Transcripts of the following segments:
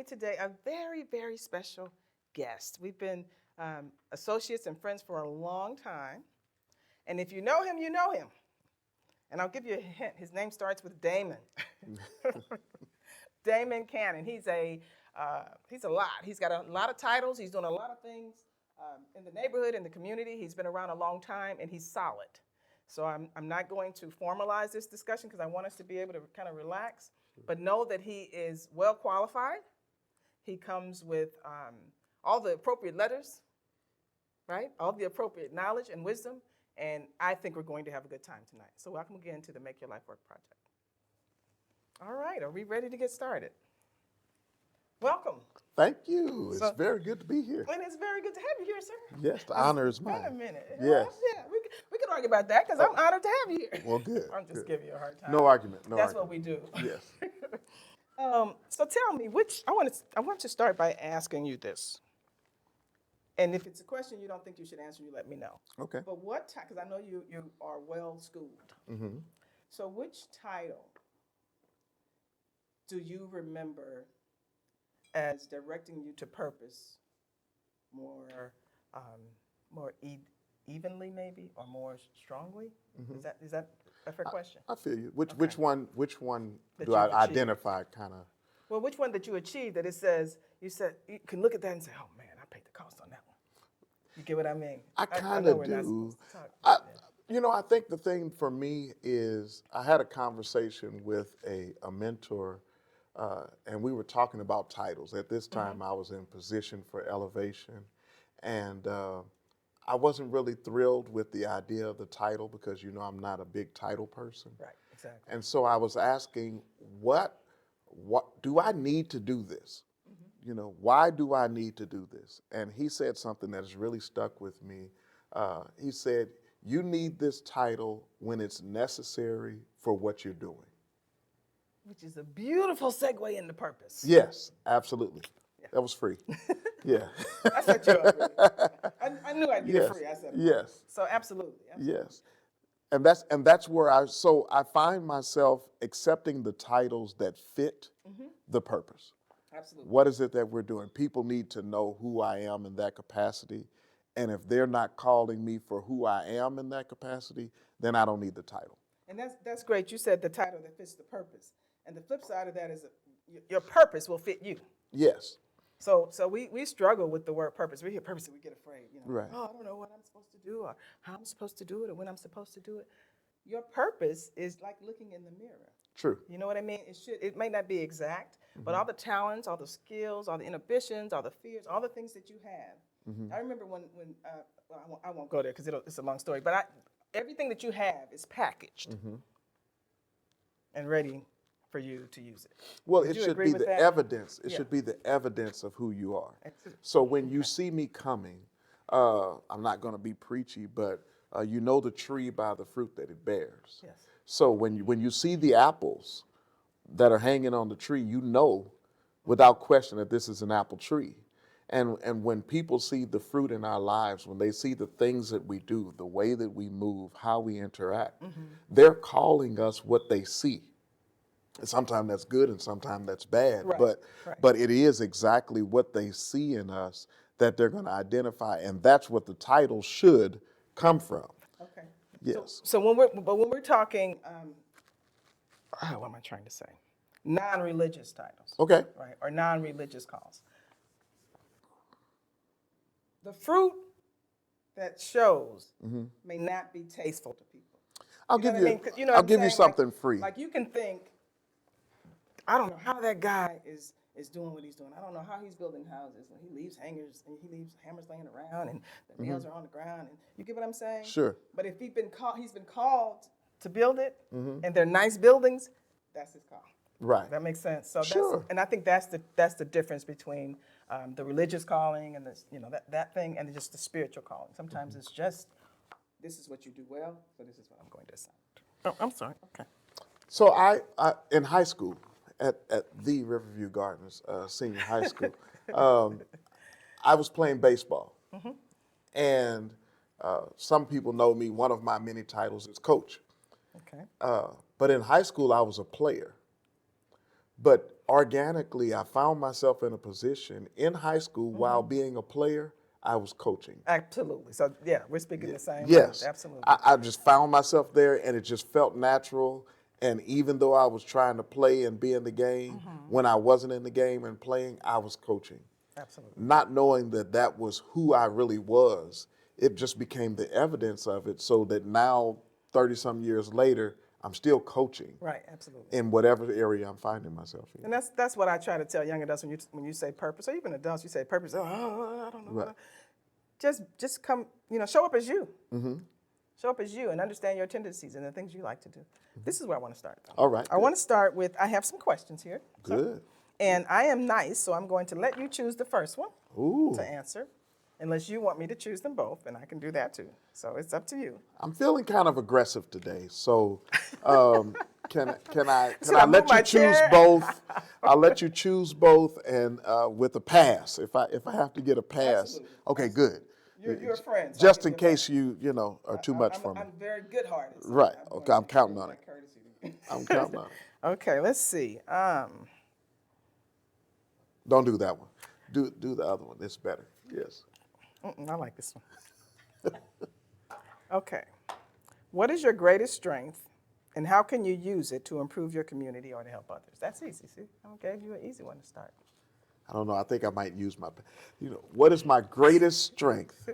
me today a very, very special guest. We've been associates and friends for a long time. And if you know him, you know him. And I'll give you a hint. His name starts with Damon. Damon Cannon. He's a lot. He's got a lot of titles. He's doing a lot of things in the neighborhood, in the community. He's been around a long time, and he's solid. So I'm not going to formalize this discussion because I want us to be able to kind of relax. But know that he is well qualified. He comes with all the appropriate letters, right? All the appropriate knowledge and wisdom. And I think we're going to have a good time tonight. So welcome again to the Make Your Life Work Project. All right, are we ready to get started? Welcome. Thank you. It's very good to be here. And it's very good to have you here, sir. Yes, the honor is mine. Wait a minute. Yes. Yeah, we can argue about that because I'm honored to have you here. Well, good. I'm just giving you a hard time. No argument. That's what we do. Yes. So tell me, I want to start by asking you this. And if it's a question you don't think you should answer, you let me know. Okay. But what, because I know you are well schooled. Mm-hmm. So which title do you remember as directing you to purpose more evenly, maybe, or more strongly? Mm-hmm. Is that a fair question? I feel you. Which one That do I you achieved. identify kind of? Well, which one that you achieved that it says, you can look at that and say, oh man, I paid the cost on that one. You get what I mean? I kind of do. I think the thing for me is I had a conversation with a mentor, and we were talking about titles. At this time, I was in position for elevation, and I wasn't really thrilled with the idea of the title because, I'm not a big title person. Right, exactly. And so I was asking, what do I need to do this? Why do I need to do this? And he said something that has really stuck with me. He said, you need this title when it's necessary for what you're doing. Which is a beautiful segue into purpose. Yes, absolutely. Yeah. That was free. Yeah. I set you up. I knew I'd get it free. I said it. Yes. So absolutely. Yes. And that's where I find myself accepting the titles that fit the purpose. Absolutely. What is it that we're doing? People need to know who I am in that capacity. And if they're not calling me for who I am in that capacity, then I don't need the title. And that's great. You said the title that fits the purpose. And the flip side of that is your purpose will fit you. Yes. So we struggle with the word purpose. We hear purpose and we get afraid. Right. Oh, I don't know what I'm supposed to do or how I'm supposed to do it or when I'm supposed to do it. Your purpose is like looking in the mirror. True. You know what I mean? It may not be exact, but all the talents, all the skills, all the inhibitions, all the fears, all the things that you have. I remember when I won't go there because it's a long story, but everything that you have is packaged and ready for you to use it. Well, Would it you should agree be with the that? evidence. It Yeah. should be the evidence of who you are. Excellent. So when you see me coming, I'm not going to be preachy, but you know the tree by the fruit that it bears. Yes. So when you see the apples that are hanging on the tree, you know without question that this is an apple tree. And when people see the fruit in our lives, when they see the things that we do, the way that we move, how we interact, they're calling us what they see. And sometimes that's good and sometimes that's bad, Right. but it is exactly what they see in us that they're going to identify, and that's what the title should come from. Okay. Yes. So when we're talking, what am I trying to say? Non-religious titles. Okay. Right, or non-religious calls. The fruit that shows may not be tasteful to people. I'll give you something free. Like you can think, I don't know how that guy is doing what he's doing. I don't know how he's building houses. And he leaves hammers laying around, and the nails are on the ground. And you get what I'm saying? Sure. But if he's been called to build it, and they're nice buildings, that's his call. Right. That makes sense. So Sure. and I think that's the difference between the religious calling and that thing and just the spiritual calling. Sometimes it's just, this is what you do well, so this is what I'm going to assign. Oh, I'm sorry. Okay. So I in high school at the Riverview Gardens Senior High School, I was playing baseball, and some people know me. One of my many titles is coach. Okay. But in high school, I was a player. But organically, I found myself in a position in high school while being a player, I was coaching. Absolutely. So yeah, we're speaking the same Yes. language. Absolutely. I just found myself there and it just felt natural. And even though I was trying to play and be in the game, when I wasn't in the game and playing, I was coaching. Absolutely. Not knowing that that was who I really was, it just became the evidence of it so that now, 30 some years later, I'm still coaching Right. Absolutely. in whatever area I'm finding myself in. And that's what I try to tell young adults when you say purpose, or even adults, you say purpose. Oh, I don't know. Right. Just come, show up as you. Show up as you and understand your tendencies and the things you like to do. This is where I want to start. All right. I want to start with, I have some questions here. Good. And I am nice, so I'm going to let you choose the first one Ooh. to answer, unless you want me to choose them both, and I can do that too. So it's up to you. I'm feeling kind of aggressive today, so can I Should I let move my you choose chair? both? I'll let you choose both, and with a pass. If I have to get a pass, Absolutely. okay, good. You're a friend. So Just I'll in give you a case you are too much for me. I'm very good-hearted. So Right. I'm Okay. going I'm to counting show on my it. courtesy to you. I'm counting on it. Okay, let's see. Don't do that one. Do the other one. It's better. Yes. I like this one. Okay. What is your greatest strength, and how can you use it to improve your community or to help others? That's easy, see? I gave you an easy one to start. I don't know. I think I might use what is my greatest strength?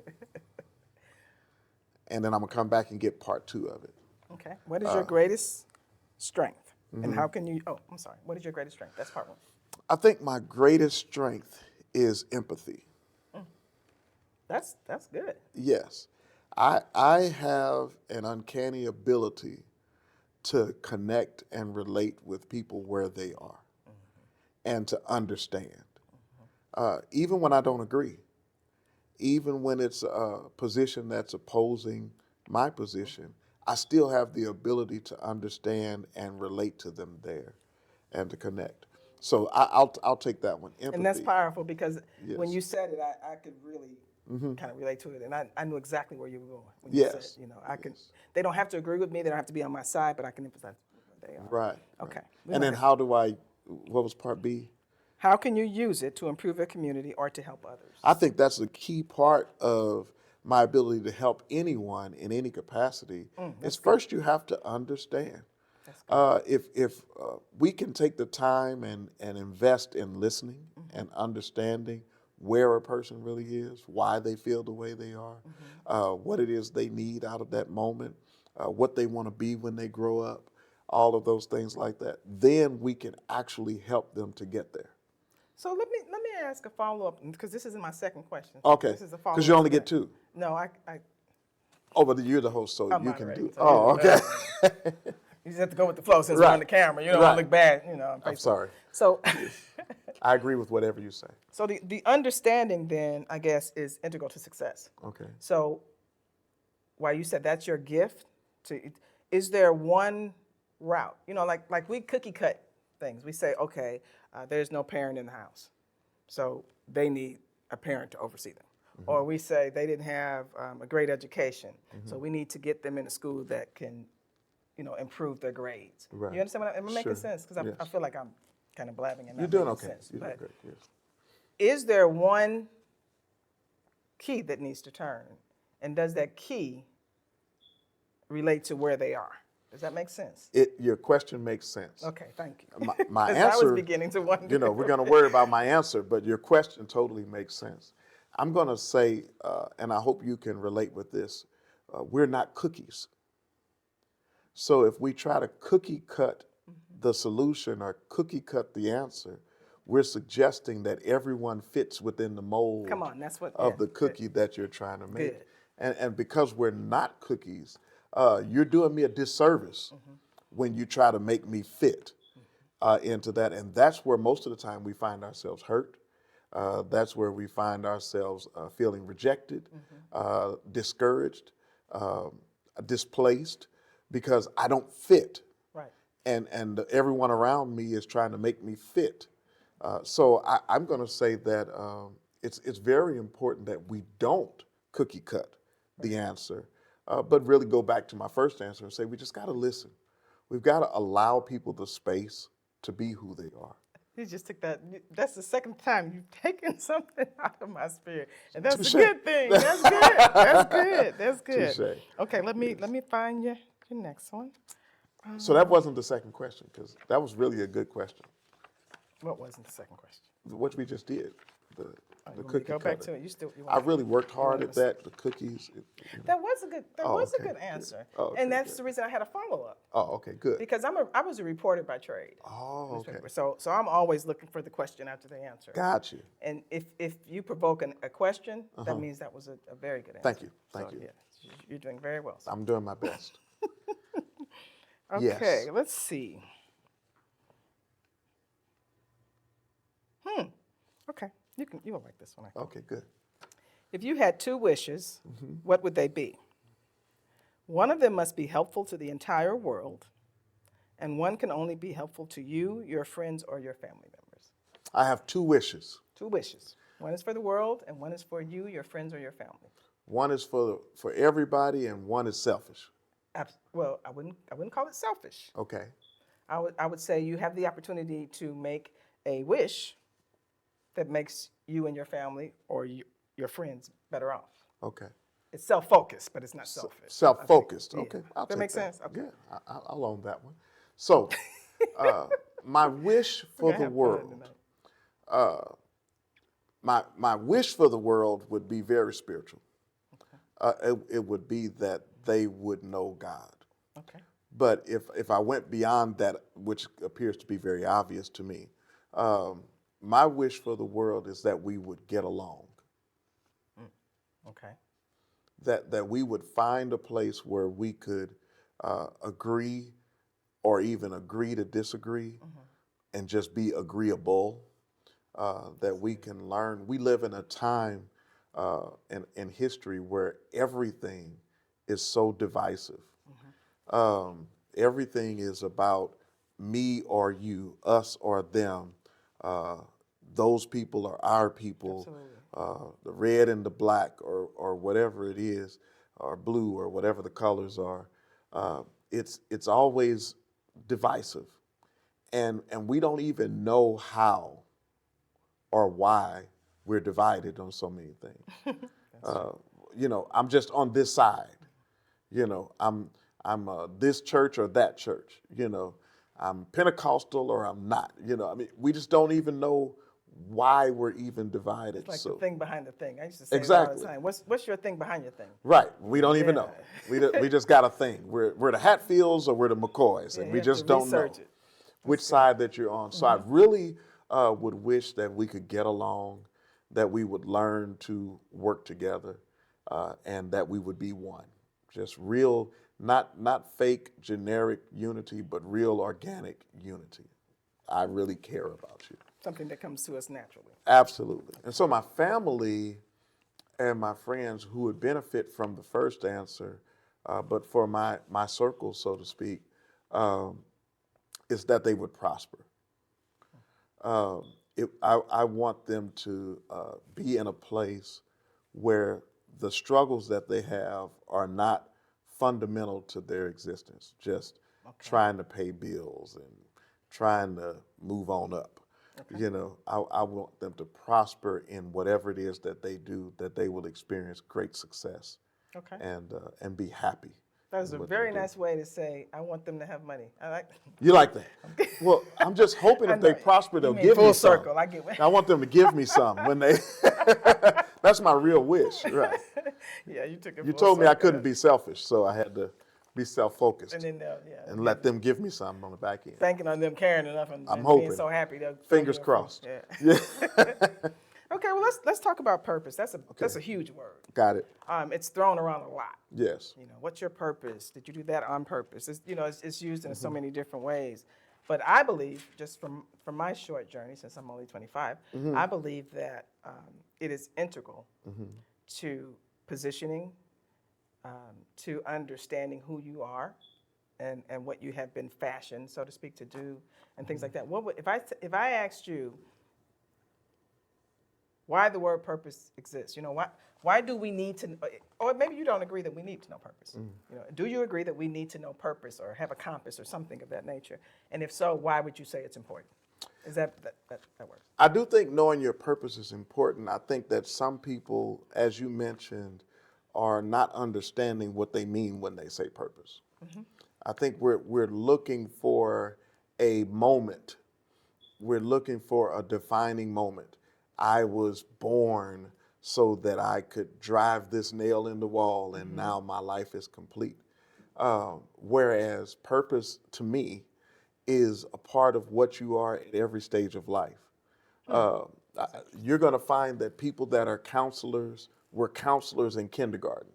And then I'm gonna come back and get part 2 of it. Okay. What is your greatest strength, and how can you, I'm sorry. What is your greatest strength? That's part 1. I think my greatest strength is empathy. That's good. Yes. I have an uncanny ability to connect and relate with people where they are and to understand. Even when I don't agree, even when it's a position that's opposing my position, I still have the ability to understand and relate to them there and to connect. So I'll take that one. Empathy. And that's powerful because when Yes. you said it, I could really kind of relate to it, and I knew exactly where you were going when you Yes. said, I can. They don't have to agree with me. They don't have to be on my side, but I can empathize with where they are. Right. Okay. Right. And then how do what was part B? How can you use it to improve your community or to help others? I think that's a key part of my ability to help anyone in any capacity. Is first you have to understand. If we can take the time and invest in listening and understanding where a person really is, why they feel the way they are, what it is they need out of that moment, what they want to be when they grow up, all of those things like that, then we can actually help them to get there. So let me ask a follow-up, because this isn't my second question. Okay, This is a follow-up. because you only to get that. 2. No, Oh, but you're the host, so I'm you can moderating, do. so Oh, you know. okay. You just have to go with the flow since Right. we're on the camera. You don't Right. want to look bad, on I'm Facebook. sorry. So, I agree with whatever you say. so the understanding then, I guess, is integral to success. Okay. So, while you said that's your gift, is there one route? Like we cookie cut things. We say, okay, there's no parent in the house, so they need a parent to oversee them. Or we say they didn't have a great education, so we need to get them in a school that can, improve their grades. Right. You understand am I making Sure. sense? Because Yes. I feel like I'm kind of blabbing and not You're doing making okay. sense. You're doing But great. Yes. is there one key that needs to turn? And does that key relate to where they are? Does that make sense? Your question makes sense. Okay, thank you. My 'Cause answer, I was beginning to wonder. we're going to worry about my answer, but your question totally makes sense. I'm going to say, and I hope you can relate with this, we're not cookies. So if we try to cookie cut the solution or cookie cut the answer, we're suggesting that everyone fits within the mold Come on, that's what of yeah, the cookie that you're trying to make. Good. And because we're not cookies, you're doing me a disservice when you try to make me fit into that. And that's where most of the time we find ourselves hurt. That's where we find ourselves feeling rejected, discouraged, displaced, because I don't fit. Right. And everyone around me is trying to make me fit. So I'm going to say that it's very important that we don't cookie cut the answer, but really go back to my first answer and say we just got to listen. We've got to allow people the space to be who they are. You just took that. That's the second time you've taken something out of my spirit, and that's Touche. a good thing. That's good. That's good. That's good. Touche. Okay, let me find your next one. So that wasn't the second question, because that was really a good question. What wasn't the second question? What we just did, the You want me to cookie go cutter. back to it. You I want really worked hard wanna at that. The cookies. That was a good. That Oh, was okay, a good good. answer, Oh, okay, and that's good. the reason I had a follow up Oh, okay, good. because I was a reporter by trade. Oh, okay. So I'm always looking for the question after the answer. Got you. And if you provoke a question, that means that was a very good answer. Thank you. Thank you. Yeah, you're doing very well. Sir. I'm doing my best. Okay, Yes. let's see. Okay, you will like this one. I think. Okay, good. If you had two wishes, what would they be? One of them must be helpful to the entire world, and one can only be helpful to you, your friends, or your family members. I have two wishes. Two wishes. One is for the world, and one is for you, your friends, or your family. One is for everybody, and one is selfish. Well, I wouldn't call it selfish. Okay. I would say you have the opportunity to make a wish that makes you and your family or your friends better off. Okay. It's self-focused, but it's not selfish. Self-focused. Yeah. Okay. I'll That take makes sense? Okay. Yeah, I'll own that one. So, my wish for the We're gonna have fun world. tonight. My wish for the world would be very spiritual. It would be that they would know God. Okay. But if I went beyond that, which appears to be very obvious to me, my wish for the world is that we would get along. Okay. That we would find a place where we could agree or even agree to disagree and just be agreeable, that we can learn. We live in a time in history where everything is so divisive. Everything is about me or you, us or them. Those people are our people. The red and the black, or whatever it is, or blue, or whatever the colors are. It's always divisive, and we don't even know how or why we're divided on so many things. I'm just on this side. I'm this church or that church. I'm Pentecostal or I'm not. We just don't even know why we're even divided. Like so the thing behind the thing. I used to say that all the time. What's your thing behind your thing? right, we don't even know. We just got a thing. We're the Hatfields or we're the McCoys, and we just don't know which side that you're on. So I really would wish that we could get along, that we would learn to work together, and that we would be one. Just real, not fake, generic unity, but real organic unity. I really care about you. Something that comes to us naturally. Absolutely. And so my family and my friends who would benefit from the first answer, but for my circle, so to speak, is that they would prosper. I want them to be in a place where the struggles that they have are not fundamental to their existence, just trying to pay bills and trying to move on up. I want them to prosper in whatever it is that they do, that they will experience great success and be happy. That was a very nice way to say, I want them to have money. I like You like that? Well, I'm just hoping if they prosper, they'll give me full some. circle. I get what I want them to give me some when they. That's my real wish, right? Yeah, you took it. You full told me I circle. couldn't be selfish, so I had to be self-focused And then and let them give me some on the back end. banking on them caring enough and I'm being hoping. so happy. They'll Fingers throw you a crossed. free- Yeah. Okay, well let's talk about purpose. That's a huge word. Got it. It's thrown around a lot. Yes. What's your purpose? Did you do that on purpose? It's used in so many different ways. But I believe, just from my short journey, since I'm only 25, I believe that it is integral to positioning, to understanding who you are, and what you have been fashioned, so to speak, to do, and things like that. If I asked you, why the word purpose exists. You know, why do we need to, or maybe you don't agree that we need to know purpose. You know, do you agree that we need to know purpose or have a compass or something of that nature? And if so, why would you say it's important? Is that works? I do think knowing your purpose is important. I think that some people, as you mentioned, are not understanding what they mean when they say purpose. I think we're looking for a moment. We're looking for a defining moment. I was born so that I could drive this nail in the wall, and now my life is complete. Whereas purpose, to me, is a part of what you are at every stage of life. You're going to find that people that are counselors were counselors in kindergarten.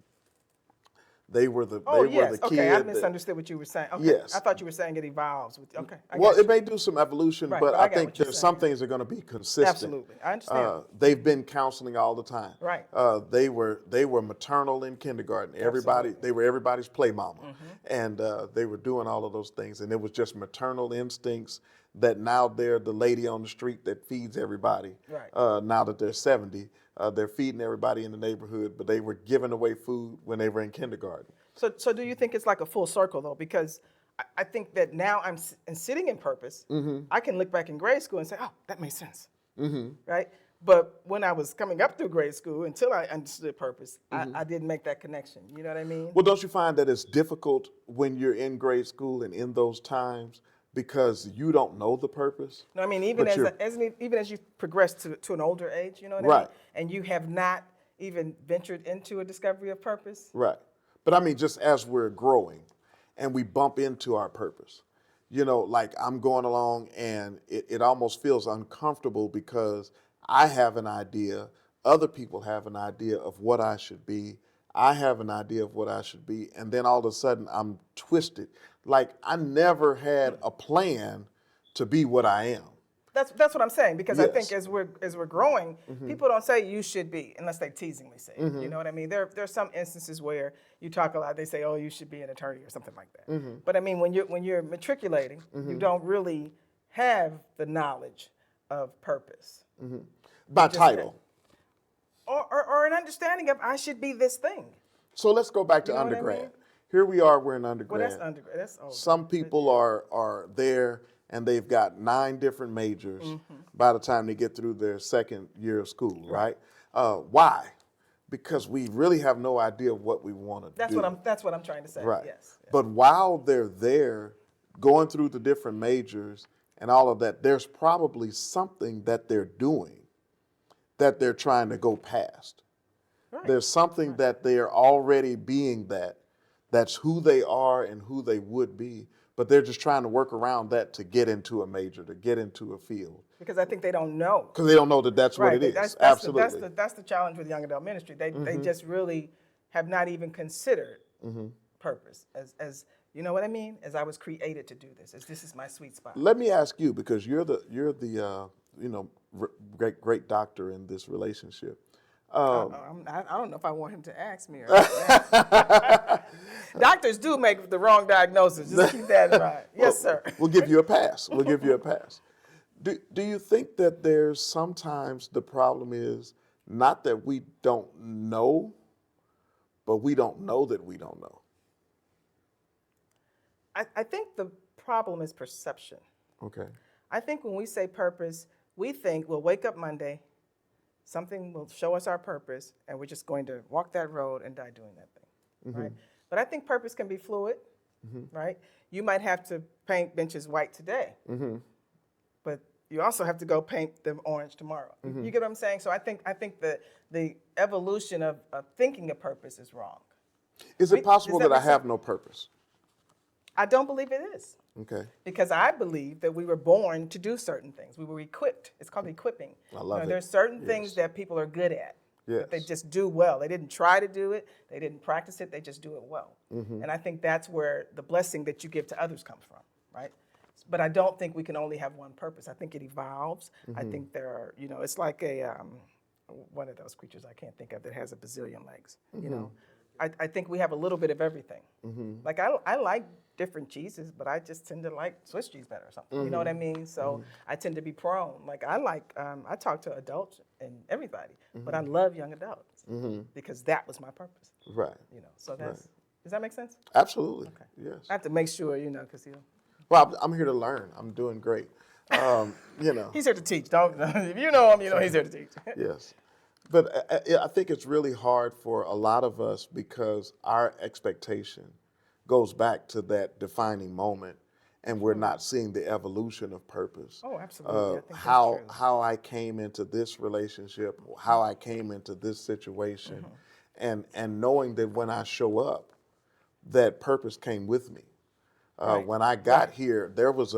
They were the Yes. kid. Okay, I misunderstood what you were saying. Okay. Yes. I thought you were saying it evolves. Okay. Well, it may do some evolution, Right, but but I I got think what you're there's saying. some things that are going to be consistent. Absolutely. I understand. They've been counseling all the time. Right. They were maternal in kindergarten. They were everybody's play mama, and they were doing all of those things. And it was just maternal instincts that now they're the lady on the street that feeds everybody. Right. Now that they're 70, they're feeding everybody in the neighborhood, but they were giving away food when they were in kindergarten. So do you think it's like a full circle though? Because I think that now I'm sitting in purpose. I can look back in grade school and say, oh, that makes sense, right? But when I was coming up through grade school, until I understood purpose, I didn't make that connection. You know what I mean? Well, don't you find that it's difficult when you're in grade school and in those times because you don't know the purpose? No, I mean, even as you progress to an older age, you know what I mean? And you have not even ventured into a discovery of purpose. Right. But I mean, just as we're growing and we bump into our purpose, you know, like I'm going along and it almost feels uncomfortable because I have an idea, other people have an idea of what I should be, I have an idea of what I should be, and then all of a sudden I'm twisted. Like I never had a plan to be what I am. That's what I'm saying, because I think Yes. as we're growing, people don't say you should be unless they teasingly say it. You know what I mean? There's some instances where you talk a lot, they say, oh, you should be an attorney or something like that. But I mean, when you're matriculating, you don't really have the knowledge of purpose. By title. Or an understanding of I should be this thing. So let's go back to You know what I undergrad. mean? Here we are, we're in Well, undergrad. that's undergrad. That's old. Some people are there and they've got 9 different majors by the time they get through their second year of school, right? Why? Because we really have no idea of what we want to do. That's what I'm trying to say. Right. Yes. But while they're there, going through the different majors and all of that, there's probably something that they're doing that they're trying to go past. Right. There's something that they're already being that's who they are and who they would be, but they're just trying to work around that to get into a major, to get into a field. Because I think they don't know. Because they don't know that that's what it is. That's Absolutely. that's the challenge with young adult ministry. They just really have not even considered purpose as you know what I mean? As I was created to do this. As this is my sweet spot. Let me ask you, because you're the great doctor in this relationship. I don't know if I want him to ask me or not. Doctors do make the wrong diagnosis. Just keep that in mind. Yes, sir. We'll give you a pass. We'll give you a pass. Do you think that there's sometimes the problem is not that we don't know, but we don't know that we don't know? I think the problem is perception. Okay. I think when we say purpose, we think we'll wake up Monday, something will show us our purpose, and we're just going to walk that road and die doing that thing, right? But I think purpose can be fluid, right? You might have to paint benches white today, but you also have to go paint them orange tomorrow. You get what I'm saying? So I think that the evolution of thinking a purpose is wrong. Is it possible does that that I make sense? have no purpose? I don't believe it is. Okay. Because I believe that we were born to do certain things. We were equipped. It's called equipping. I love it. There's certain things that people are good at. That they Yes. just do well. They didn't try to do it. They didn't practice it. They just do it well. And I think that's where the blessing that you give to others comes from, right? But I don't think we can only have one purpose. I think it evolves. I think there are, it's like one of those creatures I can't think of that has a bazillion legs, I think we have a little bit of everything. Like I like different cheeses, but I just tend to like Swiss cheese better or something. You know what I mean? So I tend to be prone. Like I talk to adults and everybody, but I love young adults because that was my purpose. Right. You know, so that's, does that make sense? Absolutely. Okay. Yes. I have to make sure, you know, because Well, I'm here to learn. I'm doing great. You know. he's here to teach. Don't, if you know him, you know he's here to teach. Yes. But I think it's really hard for a lot of us because our expectation goes back to that defining moment, and we're not seeing the evolution of purpose. Oh, absolutely. I think that's How true. how I came into this relationship, how I came into this situation, and knowing that when I show up, that purpose came with me. Right. When I got here, there was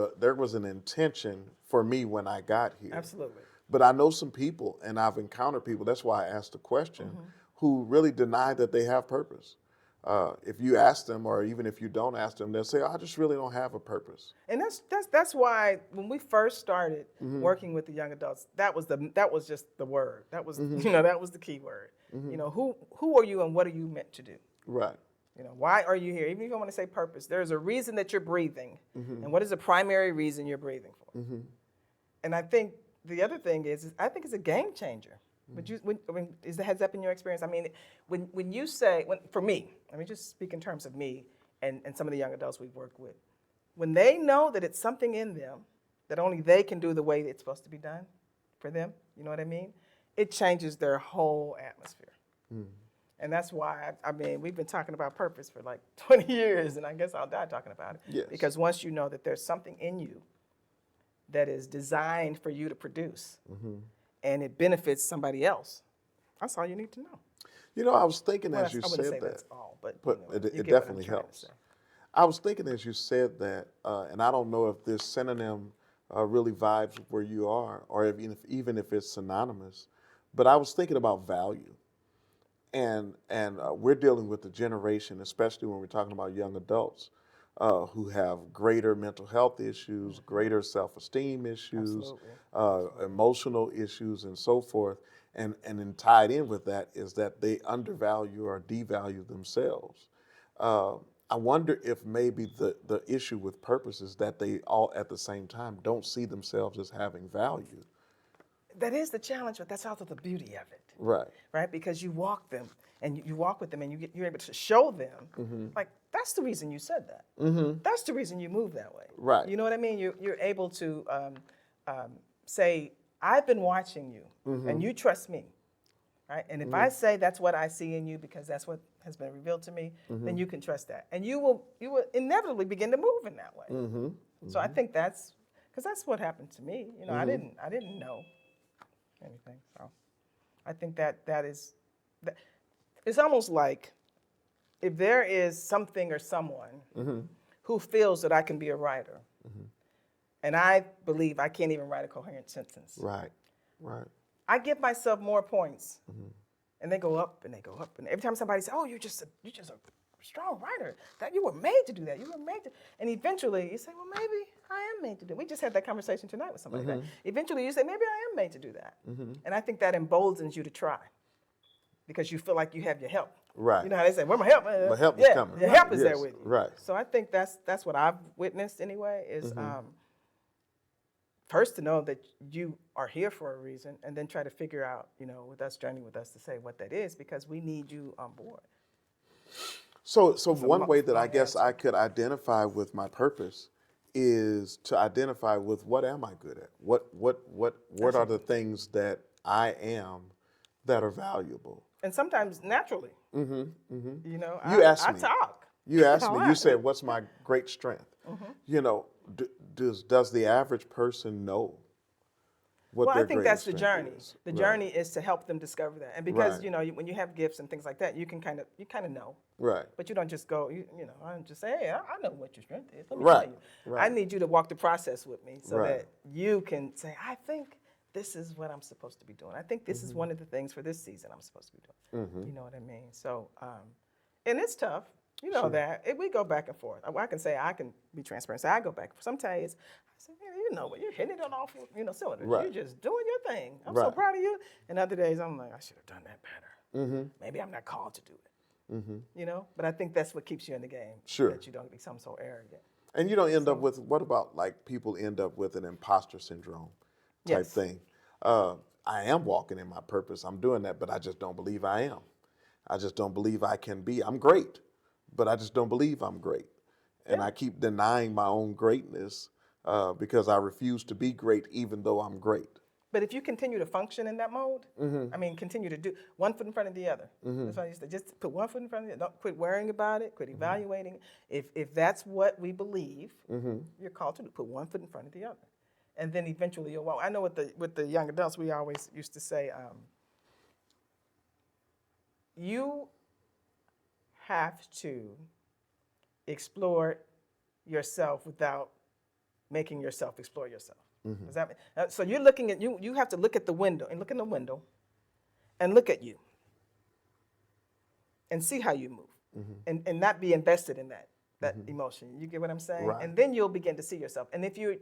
an intention for me when I got here. Absolutely. But I know some people, and I've encountered people, that's why I asked the question, who really deny that they have purpose. If you ask them, or even if you don't ask them, they'll say, I just really don't have a purpose. And that's why when we first started working with the young adults, that was just the word. That was you know, that was the key word. You know, who are you and what are you meant to do? Right. You know, why are you here? Even if you want to say purpose, there's a reason that you're breathing. And what is the primary reason you're breathing for? And I think the other thing is I think it's a game changer. Has that been your experience? I mean, when you say, for me, let me just speak in terms of me and some of the young adults we've worked with. When they know that it's something in them that only they can do the way it's supposed to be done for them, you know what I mean? It changes their whole atmosphere. And that's why, I mean, we've been talking about purpose for like 20 years, and I guess I'll die talking about it. Yes. Because once you know that there's something in you that is designed for you to produce, and it benefits somebody else, that's all you need to know. You know, I was thinking Well, as you I wouldn't said say that. that's all, but But you know, you it get what I'm definitely trying to helps. say. I was thinking as you said that, and I don't know if this synonym really vibes where you are, or even if it's synonymous, but I was thinking about value. And we're dealing with the generation, especially when we're talking about young adults, who have greater mental health issues, greater self-esteem issues, emotional issues, and so forth. And then tied in with that is that they undervalue or devalue themselves. I wonder if maybe the issue with purpose is that they all at the same time don't see themselves as having value. That is the challenge, but that's also the beauty of it. Right. Right? Because you walk them and you walk with them and you're able to show them, like, that's the reason you said that. That's the reason you move that way. Right. You know what I mean? You're able to say, I've been watching you and you trust me. Right? And if I say that's what I see in you because that's what has been revealed to me, then you can trust that. And you will inevitably begin to move in that way. So I think because that's what happened to me. You know, I didn't know anything. So I think that it's almost like if there is something or someone who feels that I can be a writer, and I believe I can't even write a coherent sentence. Right. Right. I give myself more points, and they go up and they go up. And every time somebody says, "Oh, you're just a strong writer. That you were made to do that. You were made to," and eventually you say, "Well, maybe I am made to do it." We just had that conversation tonight with somebody. That eventually you say, "Maybe I am made to do that," and I think that emboldens you to try because you feel like you have your help. Right. You know how they say, "Where my help?" My help is coming. Your help is there Yes, with you. right. So I think that's what I've witnessed anyway. Is first to know that you are here for a reason, and then try to figure out, you know, with us, journey with us to say what that is, because we need you on board. So one way that I guess I could identify with my purpose is to identify with what am I good at? What are the things that I am that are valuable? And sometimes naturally, you know, You asked I me. talk. You asked A me. lot. You said, "What's my great strength?" You know, does the average person know what Well, their I think greatest that's the strength journey. is? The Right. journey is to help them discover that, and because Right. you know, when you have gifts and things like that, you kind of know. Right. But you don't just go, you know, I don't just say, "Hey, I know what your strength is. Let me Right, tell you." right. I need you to walk the process with me so Right. that you can say, "I think this is what I'm supposed to be doing. I think this is one of the things for this season I'm supposed to be doing." You know what I mean? So, and it's tough. You know that. We go back and forth. I can say I can be transparent. Say I go back. Sometimes I say, "Man, you know what? You're hitting it off, you know, cylinders. Right. You're just doing your thing. I'm so Right. proud of you." And other days I'm like, "I should have done that better. Maybe I'm not called to do it." you know. But I think that's what keeps you in the game. Sure. That you don't become so arrogant. And you don't end up with, what about like people end up with an imposter syndrome type Yes. thing? I am walking in my purpose. I'm doing that, but I just don't believe I am. I just don't believe I can be. I'm great, but I just don't believe I'm great. And I keep denying my own greatness because I refuse to be great even though I'm great. But if you continue to function in that mode, I mean, continue to do one foot in front of the other. That's why I used to just put one foot in front of the other. Don't quit worrying about it. Quit evaluating. If that's what we believe, you're called to do. Put one foot in front of the other, and then eventually you'll walk. I know with the young adults, we always used to say, you have to explore yourself without making yourself explore yourself. Does that mean, so you're looking at you have to look at the window and look in the window and look at you and see how you move and not be invested in that emotion. You get what I'm saying? Right. And then you'll begin to see yourself. And if you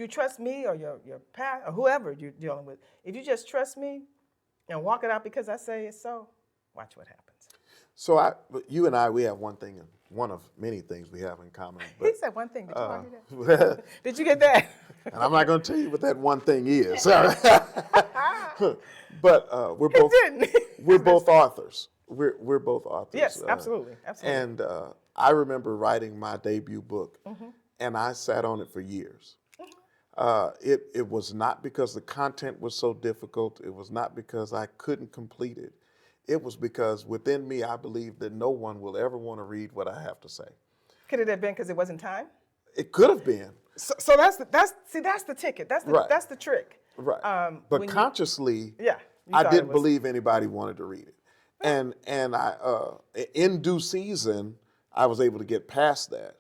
trust me or your past or whoever you're dealing with, if you just trust me and walk it out because I say it's so, watch what happens. So you and I, we have one thing, one of many things we have in common. But, He said one thing. Did you all hear that? Did you get that? And I'm not going to tell you what that one thing is. But we're both authors. We're both authors. Yes, absolutely. And I remember writing my debut book, and I sat on it for years. It was not because the content was so difficult. It was not because I couldn't complete it. It was because within me, I believe that no one will ever want to read what I have to say. Could it have been because it wasn't time? It could have been. So that's the ticket. That's the trick. Right. But consciously, you I thought didn't believe anybody wanted to read it. And I, in due season, I was able to get past that.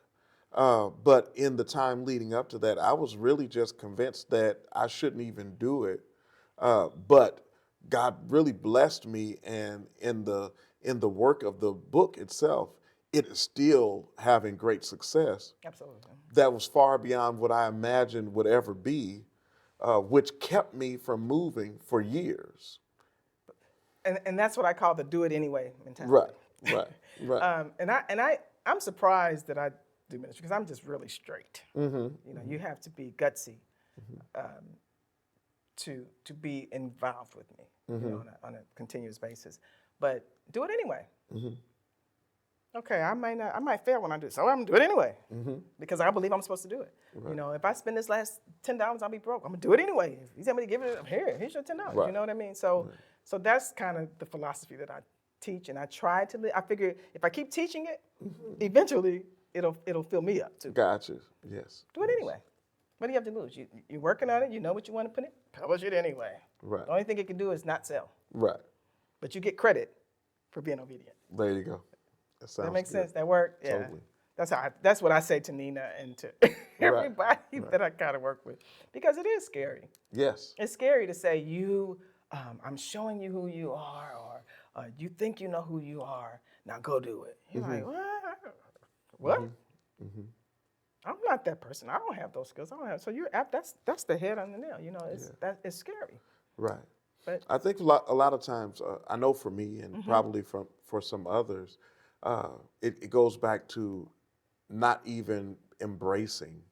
But in the time leading up to that, I was really just convinced that I shouldn't even do it. But God really blessed me, and in the work of the book itself, it is still having great success. Absolutely. That was far beyond what I imagined would ever be, which kept me from moving for years. And that's what I call the do it anyway mentality. Right. I'm surprised that I do ministry because I'm just really straight. You know, you have to be gutsy to be involved with me, you know, on a continuous basis. But do it anyway. Okay, I might fail when I do it, so I'm gonna do it anyway because I believe I'm supposed to do it. Right. You know, if I spend this last $10, I'll be broke. I'm gonna do it anyway. If you tell me to give it, here's your $10. Right. You know what I mean? So, so that's kind of the philosophy that I teach, and I try to live. I figure if I keep teaching it, eventually it'll fill me up too. Gotcha. Yes. Do it anyway. What do you have to lose? You're working on it. You know what you want to put in. Publish it anyway. Right. The only thing it can do is not sell. Right. But you get credit for being obedient. There you go. That makes good. sense. That work. Yeah. Totally. That's what I say to Nina and to everybody that I kind of work with, because it is scary. Yes. It's scary to say I'm showing you who you are, or you think you know who you are. Now go do it. You're like, what? I'm not that person. I don't have those skills. I don't have. So that's the head on the nail. You know, it's scary. Right. But I think a lot of times, I know for me and probably for some others, it goes back to not even embracing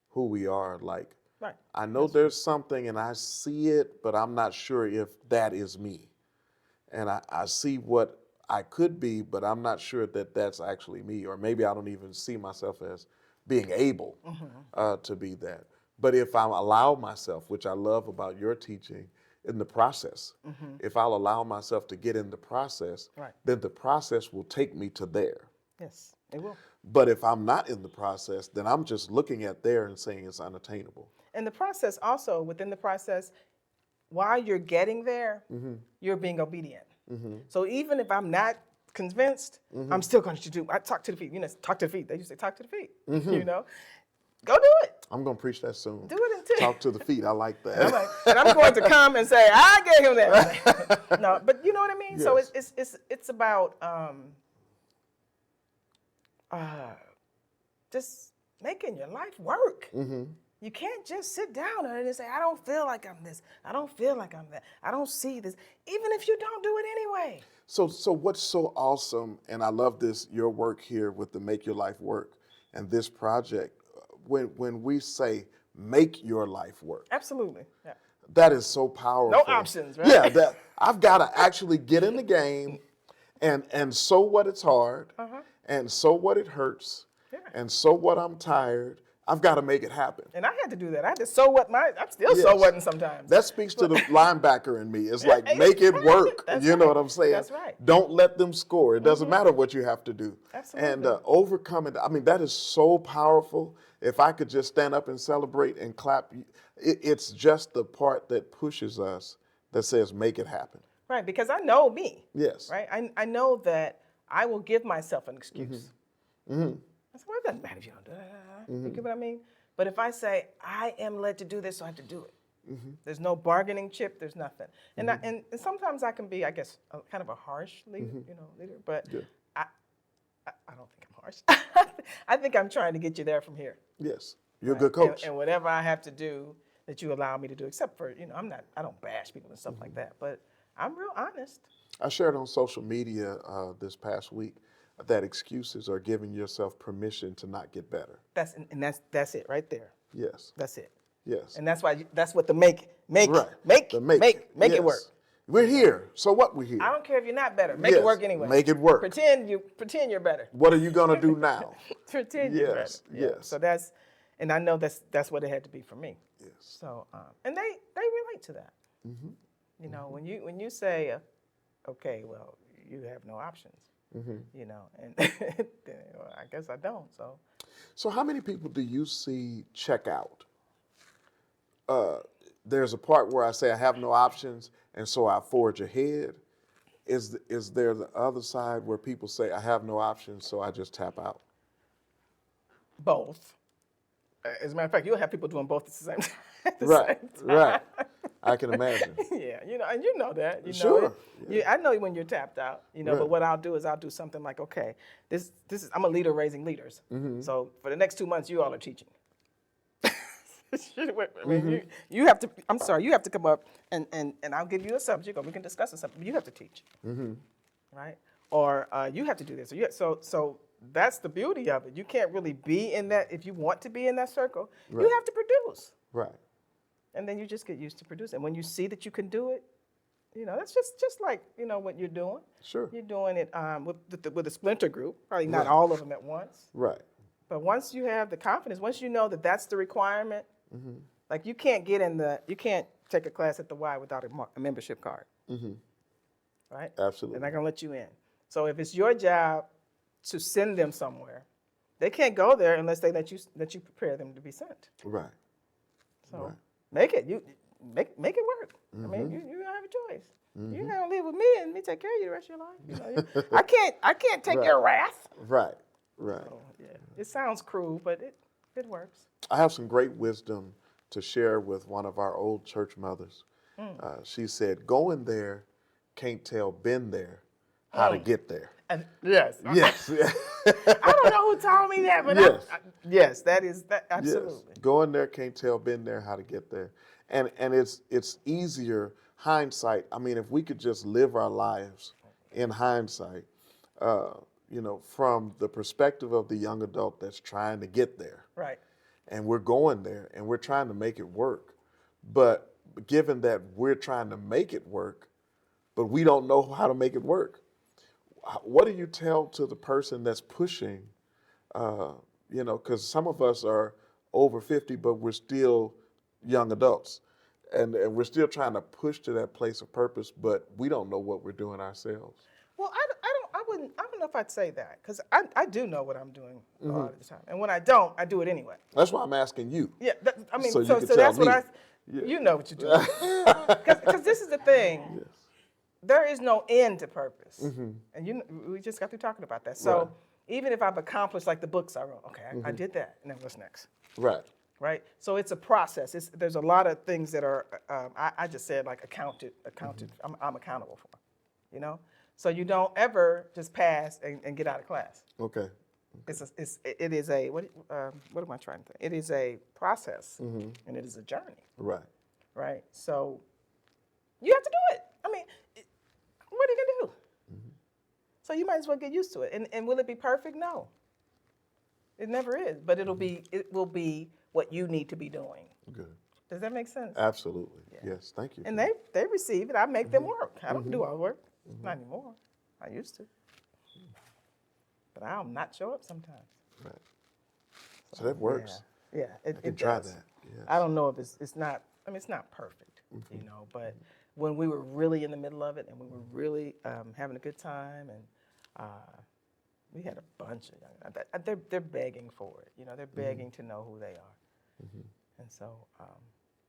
who we are. Like, I know there's something and I see it, but I'm not sure if that is me. And I see what I could be, but I'm not sure that that's actually me. Or maybe I don't even see myself as being able to be that. But if I allow myself, which I love about your teaching, in the process, if I'll allow myself to get in the process, then the process will take me to there. Yes, it will. But if I'm not in the process, then I'm just looking at there and saying it's unattainable. And the process also, within the process, while you're getting there, you're being obedient. So even if I'm not convinced, I'm still going to do. I talk to the feet. You know, talk to the feet. They used to say talk to the feet. You know, go do it. I'm going to preach that soon. Do it until talk to the feet. I like that. And I'm going to come and say I gave him that. No, but you know what I mean. Yes. So it's about just making your life work. You can't just sit down and say, I don't feel like I'm this. I don't feel like I'm that. I don't see this, even if you don't do it anyway. So what's so awesome, and I love this, your work here with the Make Your Life Work and this project, when we say make your life work. Absolutely. Yeah. That is so powerful. No options, right? Yeah, that I've got to actually get in the game and so what it's hard, and so what it hurts, and so what I'm tired. I've got to make it happen. And I had to do that. I had to so what I'm still so whatting sometimes. That speaks to the linebacker in me. It's like, make it work. You know what I'm saying? That's right. Don't let them score. It doesn't matter what you have to do. Absolutely. And overcoming, I mean, that is so powerful. If I could just stand up and celebrate and clap, it's just the part that pushes us that says, make it happen. Right, because I know me. Yes. Right? I know that I will give myself an excuse. I said, well, it doesn't matter if you don't do it. You get what I mean? But if I say, I am led to do this, so I have to do it. There's no bargaining chip, there's nothing. And, and sometimes I can be, I guess, kind of a harsh leader, leader, but I don't think I'm harsh. I think I'm trying to get you there from here. Yes, you're a good coach. And whatever I have to do that you allow me to do, except for, I don't bash people and stuff like that, but I'm real honest. I shared on social media this past week that excuses are giving yourself permission to not get better. That's it right there. Yes. That's it. Yes. And that's why that's what the make right. it Yes. work. We're here. So what we're here? I don't care if you're not better. Make it work anyway. Make it work. Pretend you're better. What are you gonna do now? Pretend you're better. Yes. So and I know that's what it had to be for me. Yes. So and they relate to that. When you say, okay, well, you have no options. And I guess I don't. So how many people do you see check out? There's a part where I say I have no options, and so I forge ahead. Is there the other side where people say I have no options, so I just tap out? Both. As a matter of fact, you'll have people doing both at the same time. Right. I can imagine. Yeah, and you know that. Sure. I know when you're tapped out. But what I'll do is I'll do something like, okay, this is I'm a leader raising leaders. So for the next 2 months, you all are teaching. You have to. I'm sorry. You have to come up and I'll give you a subject, or we can discuss a subject. But you have to teach, right? Or you have to do this. So that's the beauty of it. You can't really be in that if you want to be in that circle. Right. You have to produce. Right. And then you just get used to producing. When you see that you can do it, that's just like what you're doing. Sure. You're doing it with a splinter group. Probably not all of them at once. Right. But once you have the confidence, once you know that that's the requirement, like you can't take a class at the Y without a membership card. Right? Absolutely. They're not gonna let you in. So if it's your job to send them somewhere, they can't go there unless they let you prepare them to be sent. Right. So make it make it work. I mean, you don't have a choice. You're not gonna live with me and me take care of you the rest of your life. I can't take your wrath. Right. So, it sounds cruel, but it works. I have some great wisdom to share with one of our old church mothers. She said, "Going there, can't tell been there how to get there." Yes. Yes. I don't know who told me that, but yes, that absolutely. Yes. Going there, can't tell been there how to get there. And it's easier hindsight. I mean, if we could just live our lives in hindsight, from the perspective of the young adult that's trying to get there. Right. And we're going there and we're trying to make it work. But given that we're trying to make it work, but we don't know how to make it work, what do you tell to the person that's pushing, because some of us are over 50, but we're still young adults. And we're still trying to push to that place of purpose, but we don't know what we're doing ourselves. Well, I don't know if I'd say that, because I do know what I'm doing a lot of the time. And when I don't, I do it anyway. That's why I'm asking you. Yeah, so me. that's what you know what you're doing. Because this is the thing. Yes. There is no end to purpose. And we just got through talking about that. So even if I've accomplished like the books I wrote, okay, I did that, and then what's next? Right. So it's a process. There's a lot of things that are, I just said like accounted. I'm accountable for, So you don't ever just pass and get out of class. Okay. It is a what am I trying to think? It is a process, and it is a journey, Right. right? So you have to do it. I mean, what are you gonna do? So you might as well get used to it. And will it be perfect? No, it never is. But it will be what you need to be doing. Good. Does that make sense? Absolutely. Yes. Thank you. And they receive it. I make them work. I don't do all the work. Not anymore. I used to. But I'll not show up sometimes. Right. So that works. Yeah, it I can does. try that. Yes. I don't know if it's not. I mean, it's not perfect, you know. But when we were really in the middle of it, and we were really having a good time, and we had a bunch of young. They're begging for it. You know, they're begging to know who they are. And so,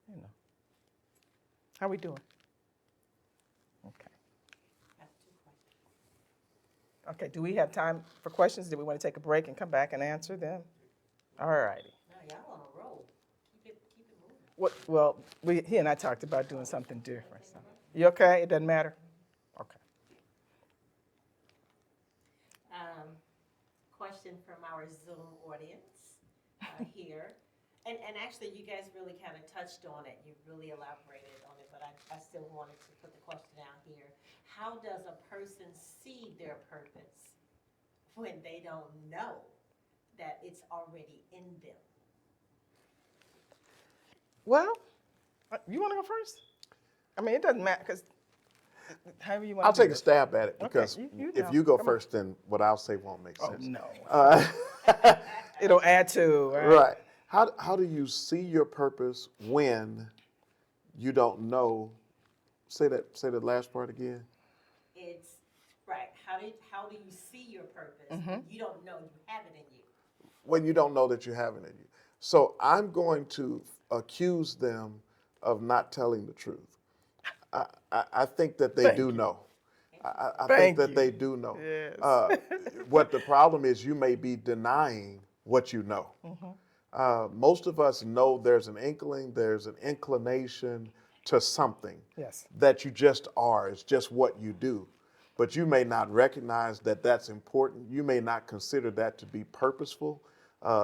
you know, how we doing? Okay. Okay, do we have time for questions? Do we want to take a break and come back and answer them? All righty. No, y'all on a roll. Keep it moving. Well, he and I talked about doing something different. So. You okay? It doesn't matter? Okay. Question from our Zoom audience here. And actually, you guys really kind of touched on it. You really elaborated on it, but I still wanted to put the question out here. How does a person see their purpose when they don't know that it's already in them? Well, you want to go first? I mean, it doesn't matter because however you want I'll to take a stab at it because you if know. you go Come on. first, then what I'll say won't make sense. No. It'll add to, right? Right. How do you see your purpose when you don't know? Say that last part again. It's right. How do you see your purpose when you don't know you have it in you? When you don't know that you have it in you. So I'm going to accuse them of not telling the truth. I think that they do know. I think that they do know. Yes. What the problem is, you may be denying what you know. Most of us know there's an inkling, there's an inclination to something Yes. that you just are. It's just what you do. But you may not recognize that that's important. You may not consider that to be purposeful.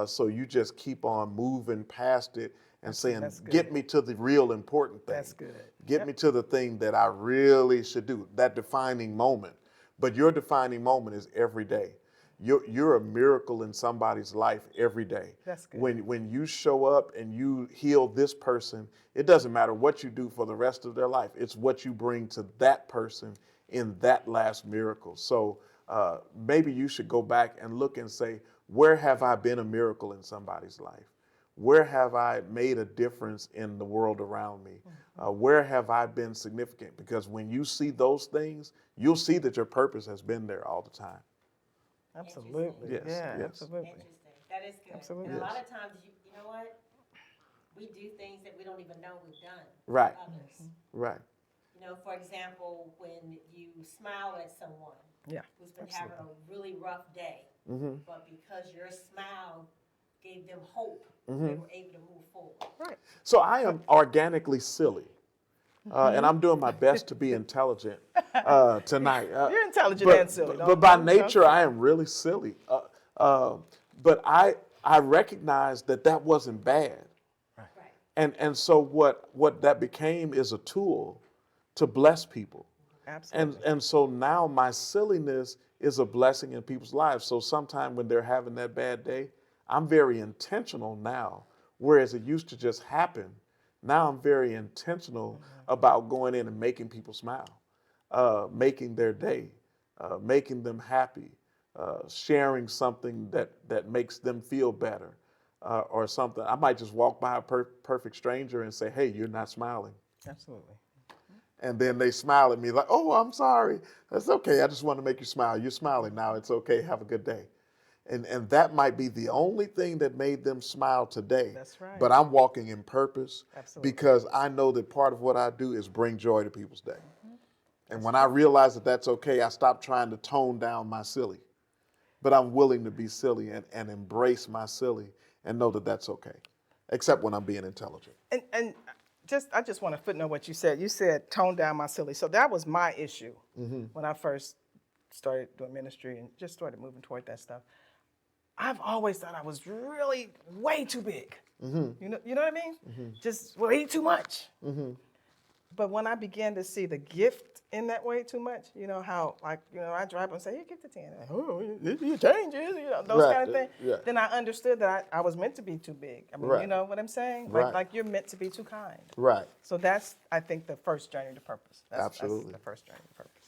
So you just keep on moving past it and saying, that's good. get me to the real important thing. That's good. Get me to the thing that I really should do, that defining moment. But your defining moment is every day. You're a miracle in somebody's life every day. That's good. When you show up and you heal this person, it doesn't matter what you do for the rest of their life. It's what you bring to that person in that last miracle. So maybe you should go back and look and say, where have I been a miracle in somebody's life? Where have I made a difference in the world around me? Where have I been significant? Because when you see those things, you'll see that your purpose has been there all the time. Absolutely. Yes, Yeah, yes. absolutely. Interesting. That is good. Absolutely. And a Yes. lot of times, you know what? We do things that we don't even know we've done. Right. For others. Right. You know, for example, when you smile at someone Yeah. who's been having a really rough day, but because your smile gave them hope, they were able to move forward. Right. So I am organically silly. And I'm doing my best to be intelligent tonight. You're intelligent and silly. But by nature, I am really silly. But I recognize that wasn't bad. Right. And so what that became is a tool to bless people. Absolutely. And so now my silliness is a blessing in people's lives. So sometime when they're having that bad day, I'm very intentional now, whereas it used to just happen. Now I'm very intentional about going in and making people smile, making their day, making them happy, sharing something that makes them feel better, or something. I might just walk by a perfect stranger and say, "Hey, you're not smiling." Absolutely. And then they smile at me like, "Oh, I'm sorry. That's okay. I just want to make you smile. You're smiling now. It's okay. Have a good day." And that might be the only thing that made them smile today. That's right. But I'm walking in purpose. Absolutely. Because I know that part of what I do is bring joy to people's day. And when I realize that that's okay, I stop trying to tone down my silly. But I'm willing to be silly and embrace my silly and know that that's okay, except when I'm being intelligent. And I just want to footnote what you said. You said tone down my silly. So that was my issue when I first started doing ministry and just started moving toward that stuff. I've always thought I was really way too big. You know what I mean? Just way too much. But when I began to see the gift in that way too much, how, like, I drive and say, "Here, give the 10." Like, "Oh, it changes," those kind of things. Yeah. Then I understood that I was meant to be too big. I mean, Right. you know what I'm saying? Right. Like you're meant to be too kind. Right. So that's, I think, the first journey to purpose. That's Absolutely. the first journey to purpose.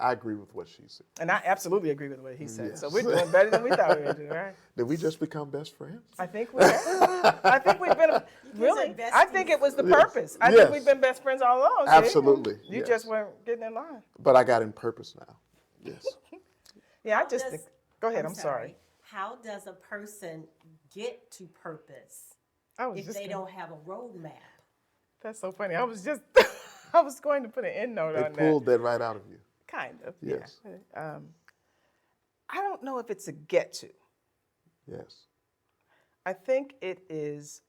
I agree with what she said. And I absolutely agree with what he said. Yes. So we're doing better than we thought we were doing, right? Did we just become best friends? I think we have. I think we've been, really, are besties. I think it was the Yes. purpose. I Yes. think we've been best friends all along. see? Absolutely. You Yes. just weren't getting in line. But I got in purpose now. Yes. Yeah, I How just does- think, go ahead, I'm sorry. How does a person get to purpose I was if just they gonna- don't have a roadmap? That's so funny. I was just, I was going to put an end note They on that. pulled that right out of you. Kind of, Yes. yeah. I don't know if it's a get to. Yes. I think it is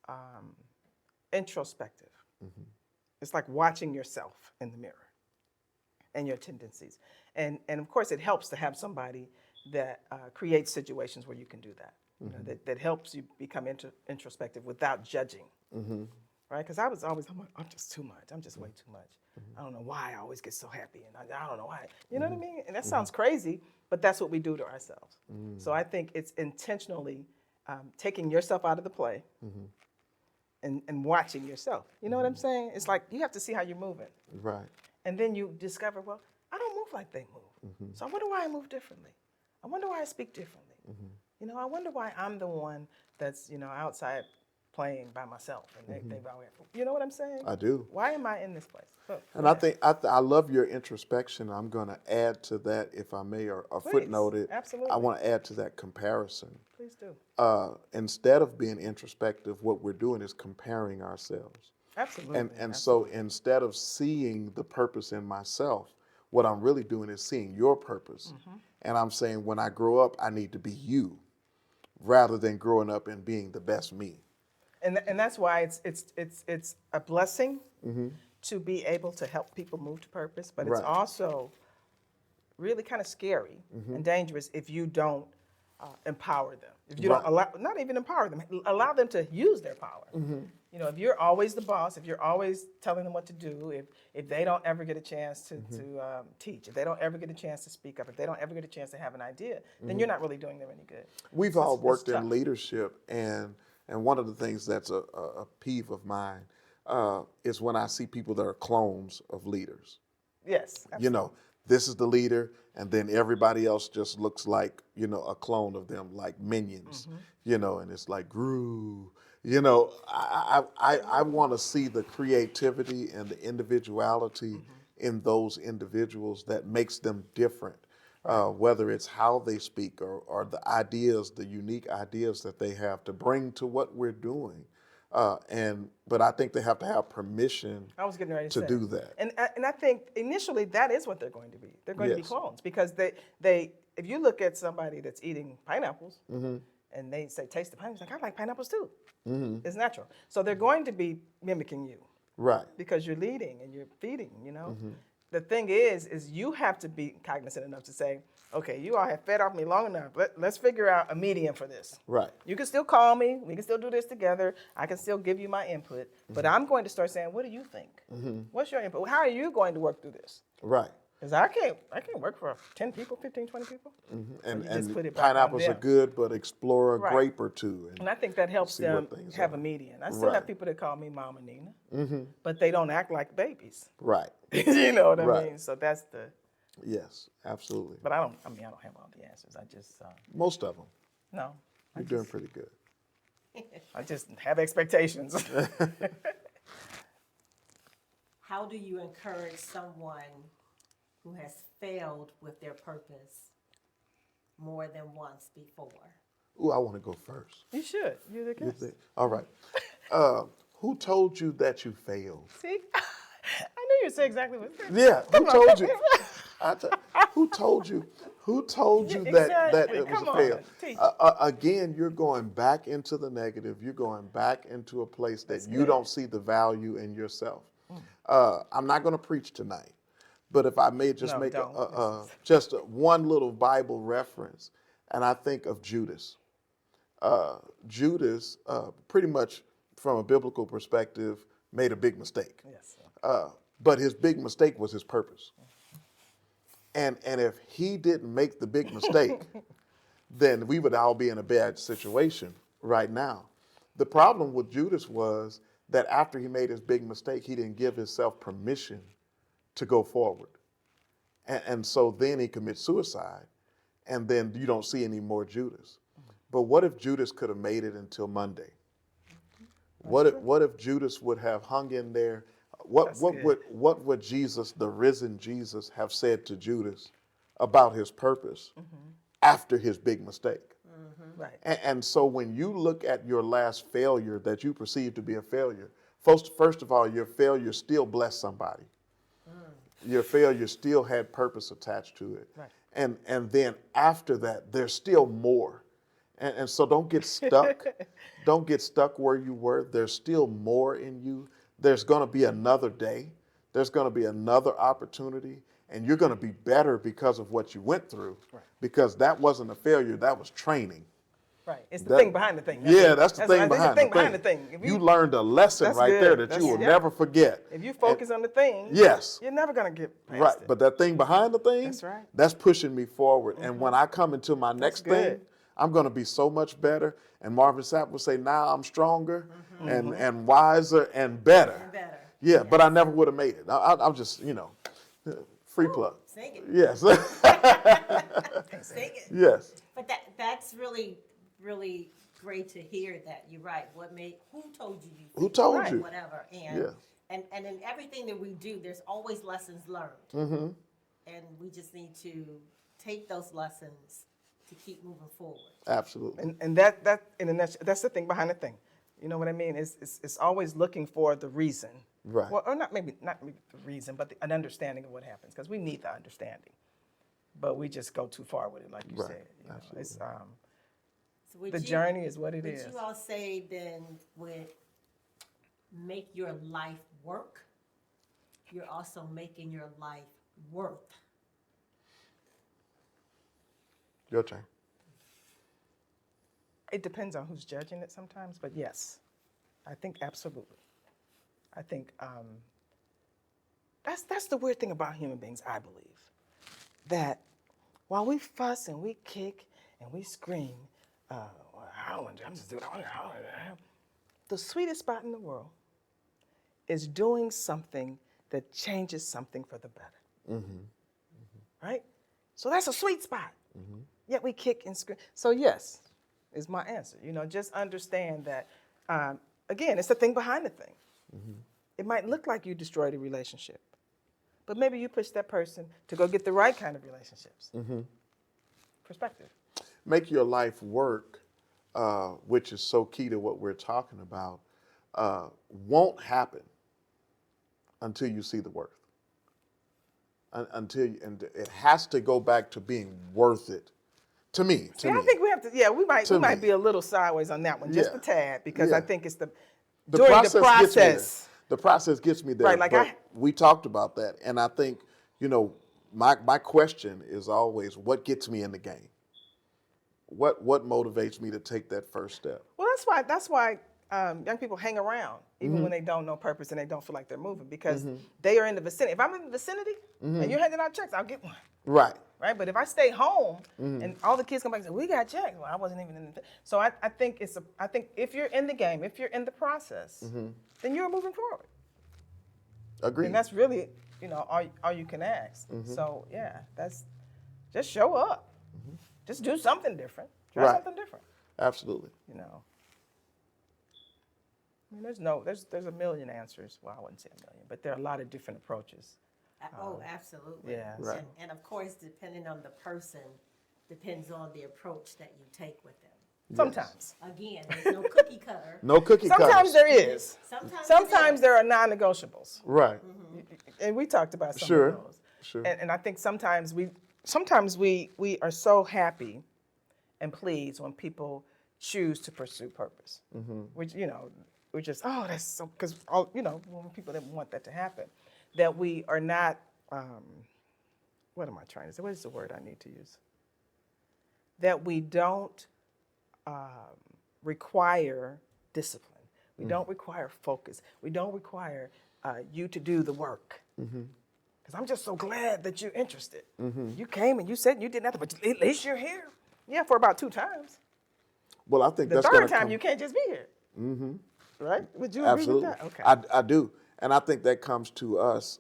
introspective. It's like watching yourself in the mirror and your tendencies. And of course, it helps to have somebody that creates situations where you can do that, that helps you become introspective without judging. Right? Because I was always, I'm just too much. I'm just way too much. I don't know why I always get so happy. And I don't know why. You know what I mean? And that sounds crazy, but that's what we do to ourselves. So I think it's intentionally taking yourself out of the play and watching yourself. You know what I'm saying? It's like you have to see how you're moving. Right. And then you discover, well, I don't move like they move. So I wonder why I move differently. I wonder why I speak differently. I wonder why I'm the one that's, outside playing by myself. And they you know what I'm saying? I do. Why am I in this place? And I think I love your introspection. I'm going to add to that, if I may, or Please, footnote it. absolutely. I want to add to that comparison. Please do. Instead of being introspective, what we're doing is comparing ourselves. Absolutely. And so instead of seeing the purpose in myself, what I'm really doing is seeing your purpose. And I'm saying, when I grow up, I need to be you, rather than growing up and being the best me. And that's why it's a blessing to be able to help people move to purpose, but it's Right. also really kind of scary and dangerous if you don't empower them. If you don't Right. allow, not even empower them, allow them to use their power. If you're always the boss, if you're always telling them what to do, if they don't ever get a chance to teach, if they don't ever get a chance to speak up, if they don't ever get a chance to have an idea, then you're not really doing them any good. We've So all it's worked tough. in leadership, and one of the things that's a peeve of mine is when I see people that are clones of leaders. Yes. This is the leader, and then everybody else just looks like, a clone of them, like minions, and it's like, Gru. I want to see the creativity and the individuality in those individuals that makes them different. Whether it's how they speak or the ideas, the unique ideas that they have to bring to what we're doing. But I think they have to have permission I was getting ready to to say. do that. And I think initially that is what they're going to be. They're going to be Yes. clones because they if you look at somebody that's eating pineapples and they say taste the pineapples, like I like pineapples too. It's natural. So they're going to be mimicking you Right. because you're leading and you're feeding. The thing is you have to be cognizant enough to say, okay, you all have fed off me long enough. Let's figure out a medium for this. Right. You can still call me. We can still do this together. I can still give you my input. But I'm going to start saying, what do you think? What's your input? How are you going to work through this? Right. Because I can't work for 10 people, 15, 20 people. And, you just and put it back on pineapples are them. good, but explore a Right. grape or two. And I think that helps see them what things have are. a median. I still have Right. people that call me Mama Nina, but they don't act like babies. Right. You know what I Right. mean? So that's the, Yes, absolutely. but I don't have all the answers. I just, Most of them. no. You're doing pretty good. I just have expectations. How do you encourage someone who has failed with their purpose more than once before? Ooh, I want to go first. You should. You're the You guest. think? All right. Who told you that you failed? See? I knew you'd say exactly what you said. Yeah, who told you? Who told you? Who told you that Exactly. it was Come a on, fail? teach. Again, you're going back into the negative. You're going back into a place that you don't see the value in yourself. I'm not going to preach tonight, but if I may just No, make don't. just one little Bible reference. and I think of Judas. Judas, pretty much from a biblical perspective, made a big mistake. Yes. But his big mistake was his purpose. And if he didn't make the big mistake, then we would all be in a bad situation right now. The problem with Judas was that after he made his big mistake, he didn't give himself permission to go forward. And so then he commits suicide, and then you don't see any more Judas. But what if Judas could have made it until Monday? What if Judas would have hung in there? What would Jesus, the risen Jesus, have said to Judas about his purpose after his big mistake? Right. And so when you look at your last failure that you perceive to be a failure, first of all, your failure still blessed somebody. Your failure still had purpose attached to it. Right. And then after that, there's still more. And so don't get stuck. Don't get stuck where you were. There's still more in you. There's going to be another day. There's going to be another opportunity. And you're going to be better because of what you went through. Right. Because that wasn't a failure. That was training. Right. It's the thing behind the thing. That's the thing right. behind the thing. If You learned a lesson That's right good. there that That's- you will yeah. never forget. If you focus on the thing, Yes. you're never going to get past Right. it. But that thing behind the thing, That's right. that's pushing me forward. And when I come into my next thing, good. I'm going to be so much better. And Marvin Sapp will say, now I'm stronger and wiser and better. And better. Yeah, but I never would have made it. I'm just, free plug. Sing it. Yes. Sing it. Yes. But that's really, really great to hear that you're right. Who told you? Who told right, you? Whatever. Yeah. And in everything that we do, there's always lessons learned. Mm-hmm. And we just need to take those lessons to keep moving forward. Absolutely. And that's the thing behind the thing. You know what I mean? It's always looking for the reason. Right. Well, or not maybe the reason, but an understanding of what happens, because we need the understanding. But we just go too far with it, like you Right. said. You know, Absolutely. it's, So would the you- journey is what it is. Would you all say then would make your life work? You're also making your life worth. Your turn. It depends on who's judging it sometimes, but yes, I think absolutely. I think that's the weird thing about human beings, I believe, that while we fuss and we kick and we scream, I'm just doing the sweetest spot in the world is doing something that changes something for the better. Right? So that's a sweet spot. Yet we kick and scream. So yes, is my answer. Just understand that, again, it's the thing behind the thing. It might look like you destroyed a relationship, but maybe you push that person to go get the right kind of relationships. Perspective. Make your life work, which is so key to what we're talking about, won't happen until you see the worth. And it has to go back to being worth it. To me. I think we have to. Yeah, we might be a little sideways on that one, just a tad, because I think it's during the process. The process gets me there. Right, like but we talked about that, and I think my question is always, what gets me in the game? What motivates me to take that first step? Well, that's why young people hang around even when they don't know purpose and they don't feel like they're moving, because they are in the vicinity. If I'm in the vicinity and you're handing out checks, I'll get one. Right. Right, but if I stay home and all the kids come back and say, "We got checks," well, I wasn't even in the. So I think I think if you're in the game, if you're in the process, then you're moving forward. Agreed. And that's really, all you can ask. So yeah, just show up, just do something different, try something different. Absolutely. I mean, there's a million answers. Well, I wouldn't say a million, but there are a lot of different approaches. Absolutely. Yeah. Right. And of course, depending on the person, depends on the approach that you take with them. Sometimes. Again, there's no cookie cutter. No cookie cutters. Sometimes there is. Sometimes there are non-negotiables. Right. And we talked about some Sure. of those. Sure. And I think sometimes we are so happy and pleased when people choose to pursue purpose. Which, we're just, that's so, because, when people didn't want that to happen, that we are not, what am I trying to say? What is the word I need to use? that we don't require discipline. We don't require focus. We don't require you to do the work. Because I'm just so glad that you're interested. You came and you said you did nothing, but at least you're here. Yeah, for about 2 times. Well, I think The that's third going to time come. you can't just be here. Right? Would you agree Absolutely. with that? Okay. I do. And I think that comes to us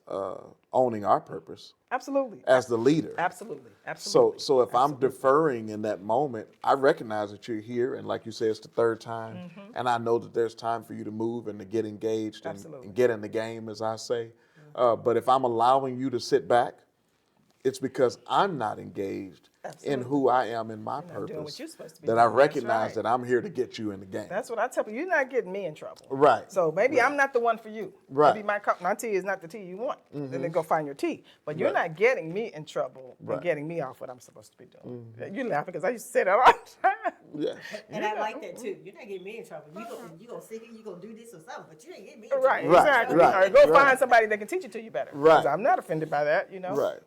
owning our purpose Absolutely. as the leader. Absolutely. So, Absolutely. so if I'm deferring in that moment, I recognize that you're here, and like you said, it's the third time, and I know that there's time for you to move and to get engaged and get in the game, as I say. But if I'm allowing you to sit back, it's because I'm not engaged in who I am in my You're not doing what purpose. you're supposed to be That I doing. That's recognize right. that I'm here to get you in the game. That's what I tell people. You're not getting me in trouble. Right. So maybe I'm not the one for you. Right. Maybe my tea is not the tea you want. Then go find your tea. But you're not getting me in trouble and getting me off what I'm supposed to be doing. You're laughing because I used to say that all the time. Yeah. And I like that too. You're not getting me in trouble. You gonna sit here, you gonna do this or something, but you ain't getting me in trouble. Right, Right, exactly. right, Or go right. find somebody that can teach it to you better. Right. 'Cause I'm not offended by that, Right.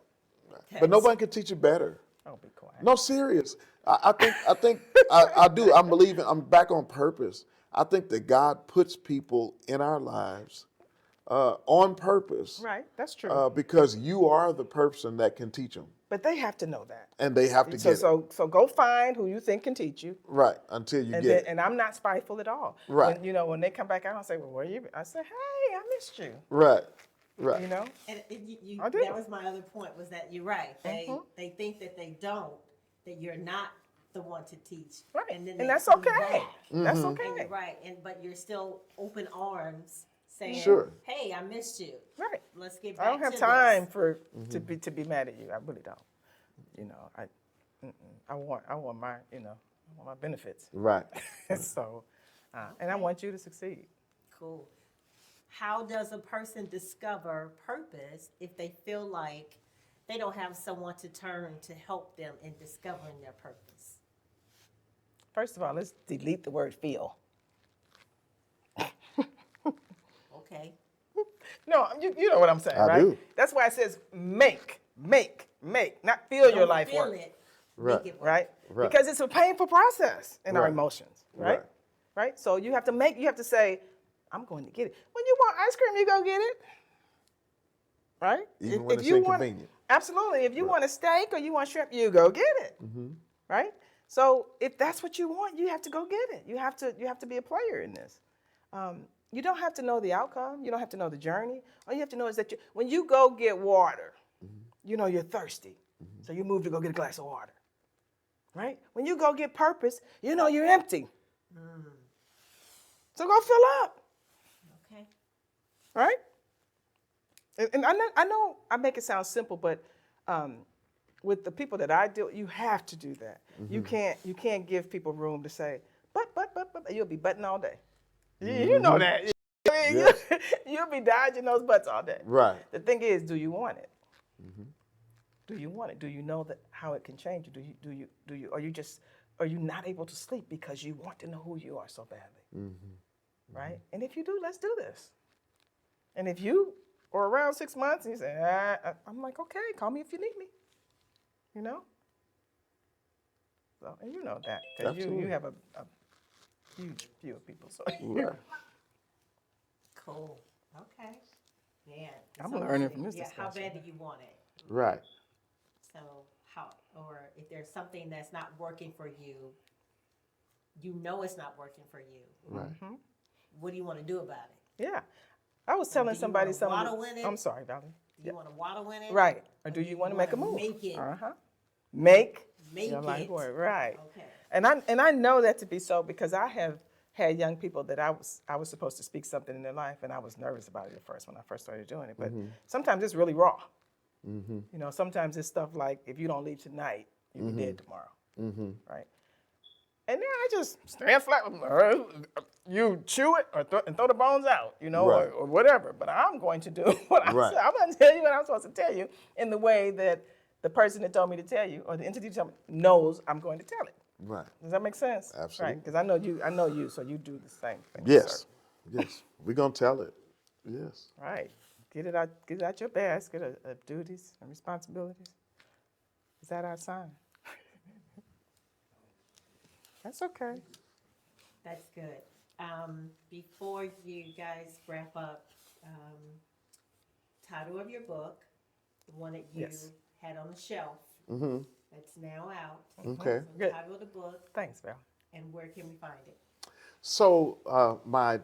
But nobody can teach you better. Oh, be quiet. No, serious. I think I do. I'm believing. I'm back on purpose. I think that God puts people in our lives on purpose. Right, that's true. Because you are the person that can teach them, But they have to know that. and they have to get it. So go find who you think can teach you. Right, until you And get then, it. and I'm not spiteful at all. Right. When they come back out and say, well, where you been? I say, hey, I missed you. Right, right. You know? And I do. that was my other point, was that you're right. They think that they don't, that you're not the one to teach. Right. And then And they that's come okay. back. That's And okay. you're right. But you're still open arms saying, Sure. hey, I missed you. Right. Let's get back I don't have to time this. for to be mad at you. I really don't. You know, I want my benefits. Right. So, and I want you to succeed. Cool. How does a person discover purpose if they feel like they don't have someone to turn to help them in discovering their purpose? First of all, let's delete the word feel. Okay. No, you know what I'm saying, I right? do. That's why it says make, not feel your Don't life feel work. it, Right. make it work. Right? Right. Because it's a painful process in our Right. emotions, right? Right. Right? So you have to say, I'm going to get it. When you want ice cream, you go get it. Right? Even when it's inconvenient. Absolutely. If you want a steak or you want shrimp, you go get it. Right? So if that's what you want, you have to go get it. You have to be a player in this. You don't have to know the outcome. You don't have to know the journey. All you have to know is that when you go get water, you know you're thirsty. So you move to go get a glass of water. Right? When you go get purpose, you know you're empty. So go fill up. Okay. Right? And I know I make it sound simple, but with the people that I deal, you have to do that. You can't give people room to say, but, you'll be butting all day. You know that. I mean, you'll be dodging those butts all day. Right. The thing is, do you want it? Do you want it? Do you know that how it can change you? Do you? Are you not able to sleep because you want to know who you are so badly? Right? And if you do, let's do this. And if you are around 6 months and you say, I'm like, okay, call me if you need me. You know? So, and you know that because you have a huge few of people. So Right. Cool. Okay. Man. I'm so learning from this How discussion. bad do you want it? Right. So or if there's something that's not working for you, you know it's not working for you. Right. What do you want to do about it? Yeah. I was telling Do you somebody wanna something. waddle in it? I'm sorry, darling. Do you want to waddle in it? Right. Or do you want to make a wanna move? Make it. Make Make your life it. work. Right. Okay. And I know that to be so because I have had young people that I was supposed to speak something in their life, and I was nervous about it at first when I first started doing it. But sometimes it's really raw. You know, sometimes it's stuff like, if you don't leave tonight, you'll be dead tomorrow. Right? And then I just stand flat. You chew it and throw the bones out, you know, Right. or whatever. But I'm going to do what I Right. said. I'm going to tell you what I'm supposed to tell you in the way that the person that told me to tell you, or the entity that told me, knows I'm going to tell it. Right. Does that make sense? Absolutely. Right, because I know you, so you do the same thing. Yes. sir. Yes. We're gonna tell it. Yes. Right. Get it out your basket of duties and responsibilities. Is that our sign? That's okay. That's good. Before you guys wrap up, title of your book, the one that you Yes. had on the shelf, Mm-hmm. that's now out. Okay. So Good. title of the book, Thanks, Val. and where can we find it? So my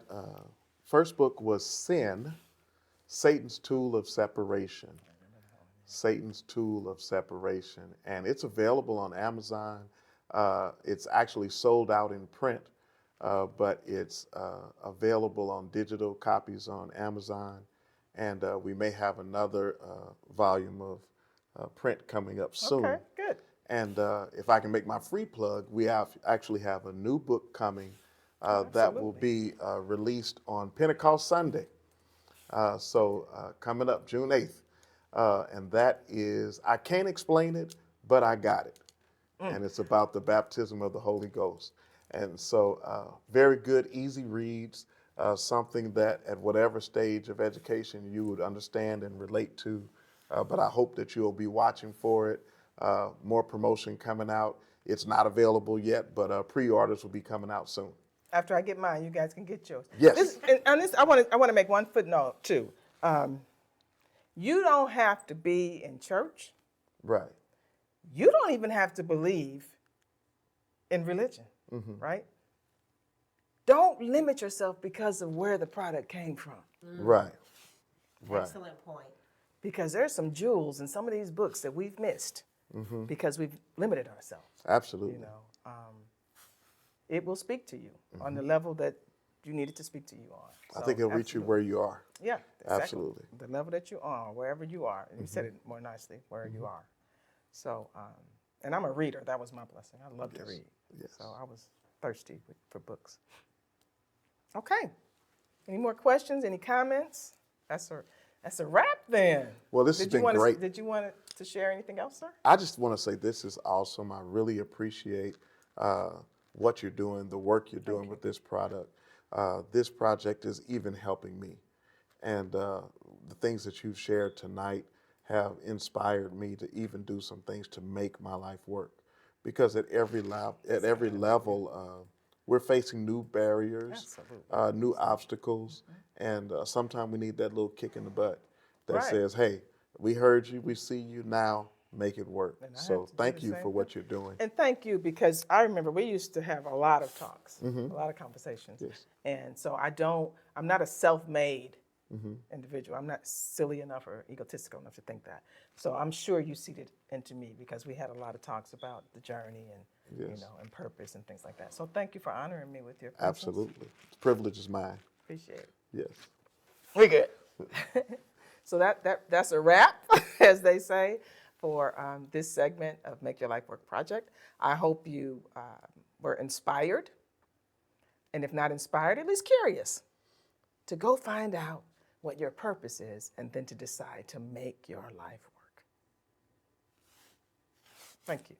first book was Sin, Satan's Tool of Separation. Satan's Tool of Separation. And it's available on Amazon. It's actually sold out in print, but it's available on digital copies on Amazon. And we may have another volume of print coming up soon. Okay, good. And if I can make my free plug, we actually have a new book coming that will Absolutely. be released on Pentecost Sunday. Coming up June 8th. And that is, I can't explain it, but I got it. And it's about the baptism of the Holy Ghost. And so very good, easy reads, something that at whatever stage of education you would understand and relate to. But I hope that you'll be watching for it. More promotion coming out. It's not available yet, but pre-orders will be coming out soon. After I get mine, you guys can get yours. Yes. I want to make one footnote too. You don't have to be in church. Right. You don't even have to believe in religion, right? Don't limit yourself because of where the product came from. Right. Right. Excellent point. Because there's some jewels in some of these books that we've missed because we've limited ourselves. Absolutely. You know, it will speak to you on the level that you need it to speak to you on. I So, think it'll reach you absolutely. where you are. Yeah, exactly. Absolutely. The level that you are, wherever you are. And you said it more nicely, where you are. So, and I'm a reader. That was my blessing. I love to read. Yes. So I was thirsty for books. Okay. Any more questions? Any comments? That's a wrap then. Well, this has been great. Did you want to share anything else, sir? I just want to say this is awesome. I really appreciate what you're doing, the work you're doing with this product. This project is even helping me. And the things that you've shared tonight have inspired me to even do some things to make my life work. Because at every level, we're facing new barriers, new obstacles, and sometimes we need that little kick in the butt that says, hey, we heard you, we see you, now make it work. So thank you for what you're doing. And thank you, because I remember we used to have a lot of talks, a lot of conversations. Yes. And so I'm not a self-made individual. I'm not silly enough or egotistical enough to think that. So I'm sure you seeded into me because we had a lot of talks about the journey and, and purpose and things like that. So thank you for honoring me with your presence. Absolutely. The privilege is mine. Appreciate it. Yes. We good. So that's a wrap, as they say, for this segment of Make Your Life Work Project. I hope you were inspired, and if not inspired, at least curious, to go find out what your purpose is and then to decide to make your life work. Thank you.